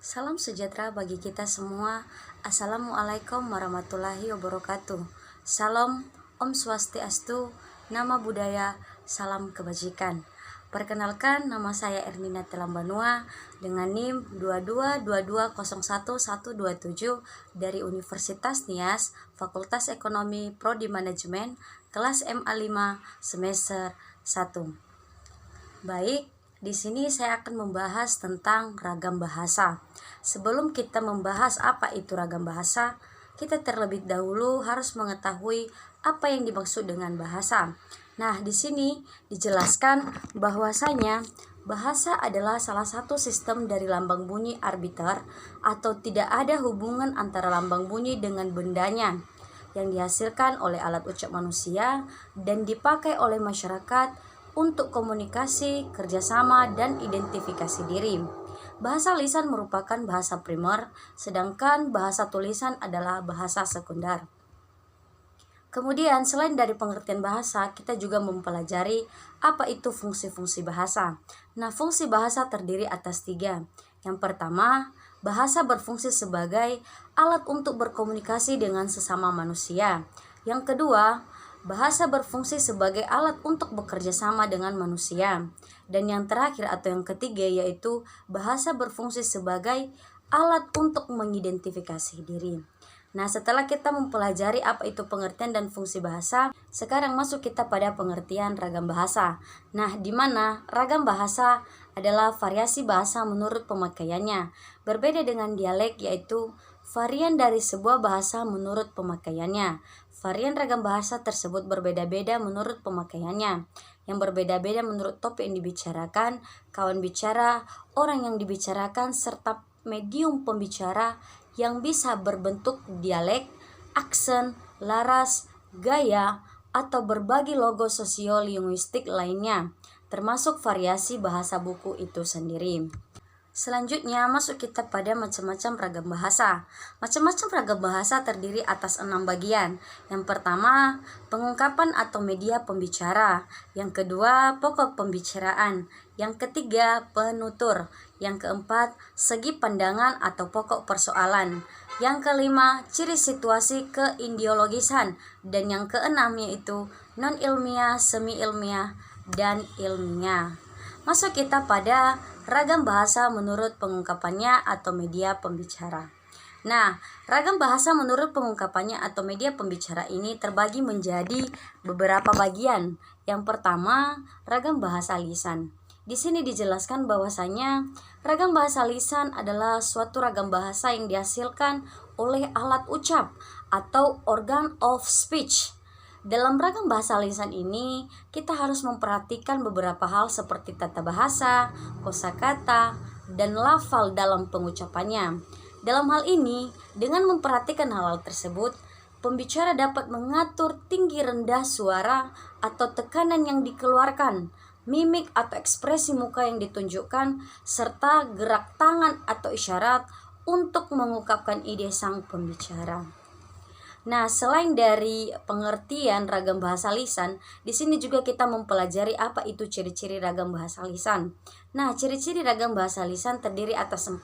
Salam sejahtera bagi kita semua. Assalamualaikum warahmatullahi wabarakatuh. Salam, Om Swastiastu, Nama Budaya, Salam Kebajikan. Perkenalkan, nama saya Ermina Telambanua dengan NIM 2222011127 dari Universitas Nias, Fakultas Ekonomi Prodi Manajemen, kelas MA5 semester 1. Baik, di sini saya akan membahas tentang ragam bahasa. Sebelum kita membahas apa itu ragam bahasa, kita terlebih dahulu harus mengetahui apa yang dimaksud dengan bahasa. Nah, di sini dijelaskan bahwasanya bahasa adalah salah satu sistem dari lambang bunyi arbiter atau tidak ada hubungan antara lambang bunyi dengan bendanya yang dihasilkan oleh alat ucap manusia dan dipakai oleh masyarakat untuk komunikasi, kerjasama, dan identifikasi diri. Bahasa lisan merupakan bahasa primer, sedangkan bahasa tulisan adalah bahasa sekunder. Kemudian, selain dari pengertian bahasa, kita juga mempelajari apa itu fungsi-fungsi bahasa. Nah, fungsi bahasa terdiri atas 3. Yang pertama, bahasa berfungsi sebagai alat untuk berkomunikasi dengan sesama manusia. Yang kedua, bahasa berfungsi sebagai alat untuk bekerja sama dengan manusia. Dan yang terakhir atau yang ketiga yaitu bahasa berfungsi sebagai alat untuk mengidentifikasi diri. Nah, setelah kita mempelajari apa itu pengertian dan fungsi bahasa, sekarang masuk kita pada pengertian ragam bahasa. Nah, di mana ragam bahasa adalah variasi bahasa menurut pemakaiannya. Berbeda dengan dialek yaitu varian dari sebuah bahasa menurut pemakaiannya. Varian ragam bahasa tersebut berbeda-beda menurut pemakaiannya, yang berbeda-beda menurut topik yang dibicarakan, kawan bicara, orang yang dibicarakan, serta medium pembicara yang bisa berbentuk dialek, aksen, laras, gaya, atau berbagai logo sosiolinguistik lainnya, termasuk variasi bahasa buku itu sendiri. Selanjutnya masuk kita pada macam-macam ragam bahasa. Macam-macam ragam bahasa terdiri atas 6 bagian. Yang pertama, pengungkapan atau media pembicara. Yang kedua, pokok pembicaraan. Yang ketiga, penutur. Yang keempat, segi pandangan atau pokok persoalan. Yang kelima, ciri situasi keideologisan. Dan yang keenam yaitu non-ilmiah, semi-ilmiah, dan ilmiah. Masuk kita pada ragam bahasa menurut pengungkapannya atau media pembicara. Nah, ragam bahasa menurut pengungkapannya atau media pembicara ini terbagi menjadi beberapa bagian. Yang pertama, ragam bahasa lisan. Di sini dijelaskan bahwasanya ragam bahasa lisan adalah suatu ragam bahasa yang dihasilkan oleh alat ucap atau organ of speech. Dalam ragam bahasa lisan ini, kita harus memperhatikan beberapa hal seperti tata bahasa, kosakata, dan lafal dalam pengucapannya. Dalam hal ini, dengan memperhatikan hal-hal tersebut, pembicara dapat mengatur tinggi rendah suara atau tekanan yang dikeluarkan, mimik atau ekspresi muka yang ditunjukkan, serta gerak tangan atau isyarat untuk mengungkapkan ide sang pembicara. Nah, selain dari pengertian ragam bahasa lisan, di sini juga kita mempelajari apa itu ciri-ciri ragam bahasa lisan. Nah, ciri-ciri ragam bahasa lisan terdiri atas 4.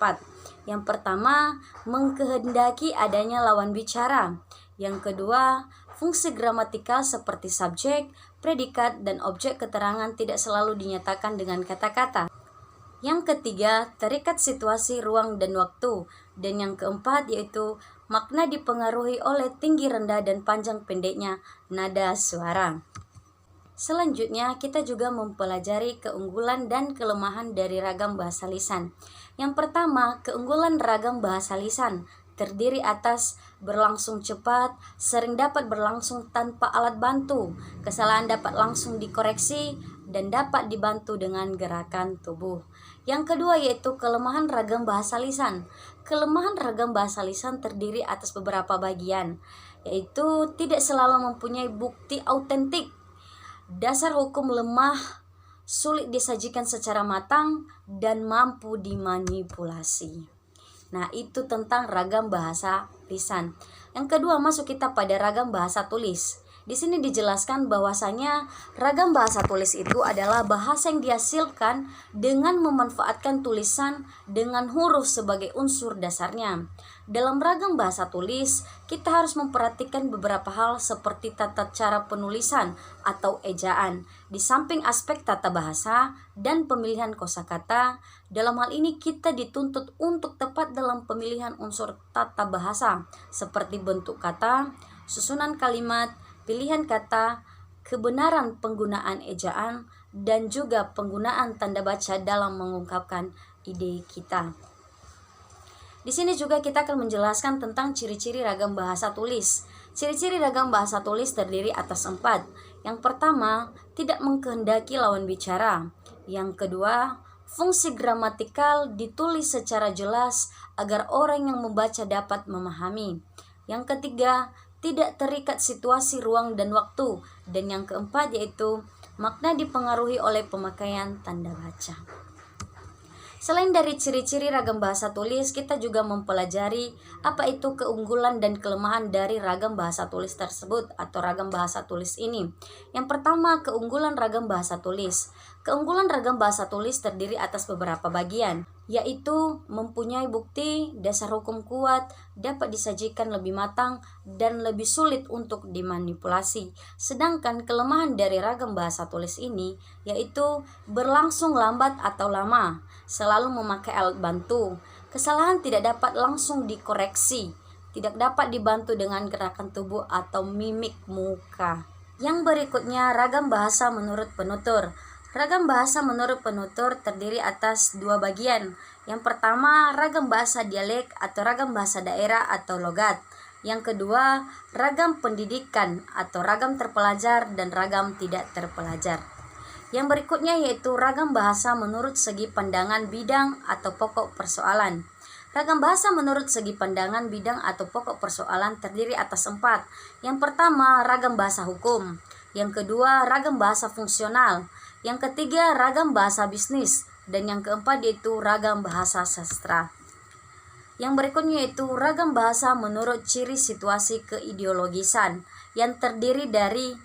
Yang pertama, mengkehendaki adanya lawan bicara. Yang kedua, fungsi gramatikal seperti subjek, predikat, dan objek keterangan tidak selalu dinyatakan dengan kata-kata. Yang ketiga, terikat situasi, ruang, dan waktu. Dan yang keempat yaitu makna dipengaruhi oleh tinggi rendah dan panjang pendeknya nada suara. Selanjutnya, kita juga mempelajari keunggulan dan kelemahan dari ragam bahasa lisan. Yang pertama, keunggulan ragam bahasa lisan terdiri atas berlangsung cepat, sering dapat berlangsung tanpa alat bantu, kesalahan dapat langsung dikoreksi, dan dapat dibantu dengan gerakan tubuh. Yang kedua yaitu kelemahan ragam bahasa lisan. Kelemahan ragam bahasa lisan terdiri atas beberapa bagian, yaitu tidak selalu mempunyai bukti autentik, dasar hukum lemah, sulit disajikan secara matang, dan mampu dimanipulasi. Nah, itu tentang ragam bahasa lisan. Yang kedua, masuk kita pada ragam bahasa tulis. Di sini dijelaskan bahwasanya ragam bahasa tulis itu adalah bahasa yang dihasilkan dengan memanfaatkan tulisan dengan huruf sebagai unsur dasarnya. Dalam ragam bahasa tulis, kita harus memperhatikan beberapa hal seperti tata cara penulisan atau ejaan. Di samping aspek tata bahasa dan pemilihan kosakata, dalam hal ini kita dituntut untuk tepat dalam pemilihan unsur tata bahasa seperti bentuk kata, susunan kalimat, pilihan kata, kebenaran penggunaan ejaan, dan juga penggunaan tanda baca dalam mengungkapkan ide kita. Di sini juga kita akan menjelaskan tentang ciri-ciri ragam bahasa tulis. Ciri-ciri ragam bahasa tulis terdiri atas 4. Yang pertama, tidak mengkehendaki lawan bicara. Yang kedua, fungsi gramatikal ditulis secara jelas agar orang yang membaca dapat memahami. Yang ketiga, tidak terikat situasi ruang dan waktu. Dan yang keempat yaitu makna dipengaruhi oleh pemakaian tanda baca. Selain dari ciri-ciri ragam bahasa tulis, kita juga mempelajari apa itu keunggulan dan kelemahan dari ragam bahasa tulis tersebut atau ragam bahasa tulis ini. Yang pertama, keunggulan ragam bahasa tulis. Keunggulan ragam bahasa tulis terdiri atas beberapa bagian, yaitu mempunyai bukti, dasar hukum kuat, dapat disajikan lebih matang, dan lebih sulit untuk dimanipulasi. Sedangkan kelemahan dari ragam bahasa tulis ini yaitu berlangsung lambat atau lama, selalu memakai alat bantu, kesalahan tidak dapat langsung dikoreksi, tidak dapat dibantu dengan gerakan tubuh atau mimik muka. Yang berikutnya, ragam bahasa menurut penutur. Ragam bahasa menurut penutur terdiri atas 2 bagian. Yang pertama, ragam bahasa dialek atau ragam bahasa daerah atau logat. Yang kedua, ragam pendidikan atau ragam terpelajar dan ragam tidak terpelajar. Yang berikutnya yaitu ragam bahasa menurut segi pandangan bidang atau pokok persoalan. Ragam bahasa menurut segi pandangan bidang atau pokok persoalan terdiri atas 4. Yang pertama, ragam bahasa hukum. Yang kedua, ragam bahasa fungsional. Yang ketiga, ragam bahasa bisnis. Dan yang keempat yaitu ragam bahasa sastra. Yang berikutnya yaitu ragam bahasa menurut ciri situasi keideologisan, yang terdiri dari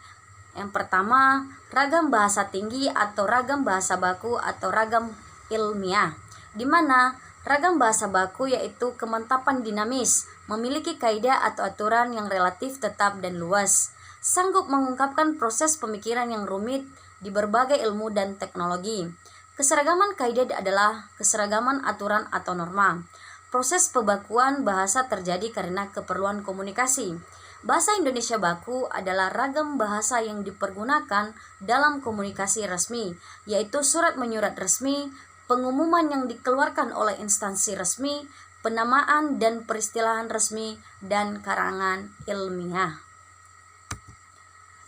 yang pertama, ragam bahasa tinggi atau ragam bahasa baku atau ragam ilmiah, di mana ragam bahasa baku yaitu kemantapan dinamis, memiliki kaidah atau aturan yang relatif tetap dan luas, sanggup mengungkapkan proses pemikiran yang rumit di berbagai ilmu dan teknologi. Keseragaman kaidah adalah keseragaman aturan atau norma. Proses pembakuan bahasa terjadi karena keperluan komunikasi. Bahasa Indonesia baku adalah ragam bahasa yang dipergunakan dalam komunikasi resmi, yaitu surat menyurat resmi, pengumuman yang dikeluarkan oleh instansi resmi, penamaan dan peristilahan resmi, dan karangan ilmiah.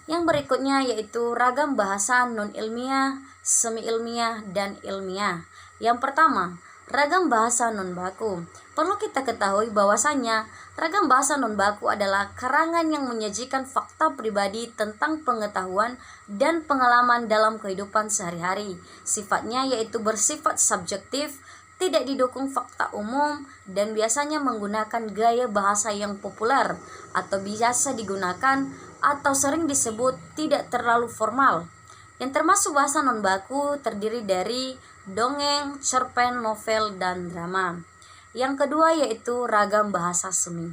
Yang berikutnya yaitu ragam bahasa non-ilmiah, semi-ilmiah, dan ilmiah. Yang pertama, ragam bahasa non-baku. Perlu kita ketahui bahwasanya ragam bahasa non-baku adalah karangan yang menyajikan fakta pribadi tentang pengetahuan dan pengalaman dalam kehidupan sehari-hari. Sifatnya yaitu bersifat subjektif, tidak didukung fakta umum, dan biasanya menggunakan gaya bahasa yang populer atau biasa digunakan atau sering disebut tidak terlalu formal. Yang termasuk bahasa non-baku terdiri dari dongeng, cerpen, novel, dan drama. Yang kedua yaitu ragam bahasa semi.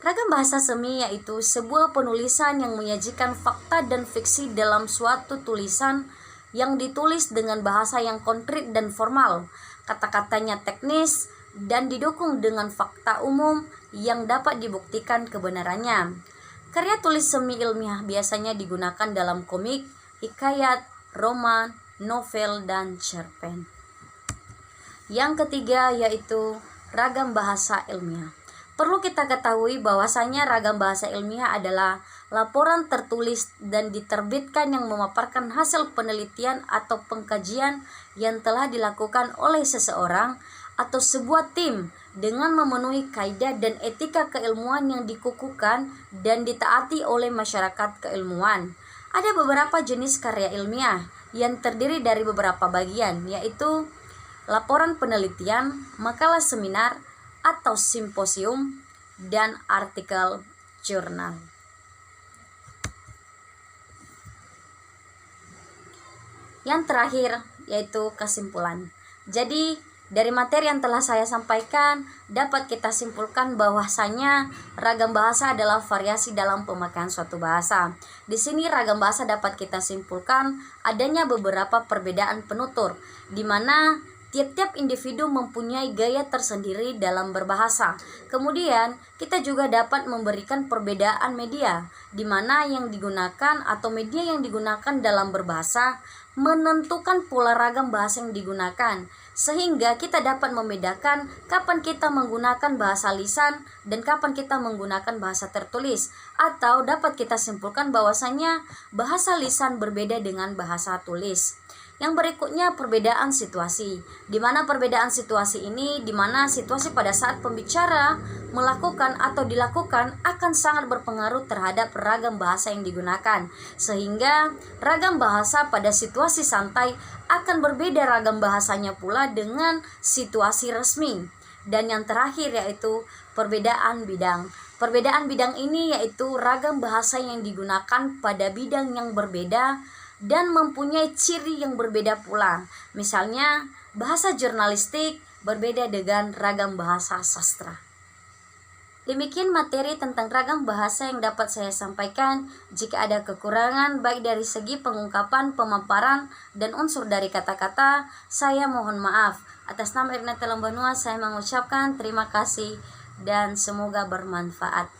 Ragam bahasa semi yaitu sebuah penulisan yang menyajikan fakta dan fiksi dalam suatu tulisan yang ditulis dengan bahasa yang konkret dan formal, kata-katanya teknis, dan didukung dengan fakta umum yang dapat dibuktikan kebenarannya. Karya tulis semi ilmiah biasanya digunakan dalam komik, hikayat, roman, novel, dan cerpen. Yang ketiga yaitu ragam bahasa ilmiah. Perlu kita ketahui bahwasanya ragam bahasa ilmiah adalah laporan tertulis dan diterbitkan yang memaparkan hasil penelitian atau pengkajian yang telah dilakukan oleh seseorang atau sebuah tim dengan memenuhi kaidah dan etika keilmuan yang dikukuhkan dan ditaati oleh masyarakat keilmuan. Ada beberapa jenis karya ilmiah yang terdiri dari beberapa bagian, yaitu laporan penelitian, makalah seminar atau simposium, dan artikel jurnal. Yang terakhir yaitu kesimpulan. Jadi dari materi yang telah saya sampaikan dapat kita simpulkan bahwasanya ragam bahasa adalah variasi dalam pemakaian suatu bahasa. Di sini ragam bahasa dapat kita simpulkan adanya beberapa perbedaan penutur, di mana tiap-tiap individu mempunyai gaya tersendiri dalam berbahasa. Kemudian, kita juga dapat memberikan perbedaan media, di mana yang digunakan atau media yang digunakan dalam berbahasa menentukan pula ragam bahasa yang digunakan. Sehingga kita dapat membedakan kapan kita menggunakan bahasa lisan dan kapan kita menggunakan bahasa tertulis. Atau dapat kita simpulkan bahwasanya bahasa lisan berbeda dengan bahasa tulis. Yang berikutnya perbedaan situasi. Di mana perbedaan situasi ini, di mana situasi pada saat pembicara melakukan atau dilakukan akan sangat berpengaruh terhadap ragam bahasa yang digunakan. Sehingga ragam bahasa pada situasi santai akan berbeda ragam bahasanya pula dengan situasi resmi. Dan yang terakhir yaitu perbedaan bidang. Perbedaan bidang ini yaitu ragam bahasa yang digunakan pada bidang yang berbeda dan mempunyai ciri yang berbeda pula. Misalnya, bahasa jurnalistik berbeda dengan ragam bahasa sastra. Demikian materi tentang ragam bahasa yang dapat saya sampaikan. Jika ada kekurangan baik dari segi pengungkapan, pemaparan, dan unsur dari kata-kata, saya mohon maaf. Atas nama Irneta Lembanua, saya mengucapkan terima kasih dan semoga bermanfaat.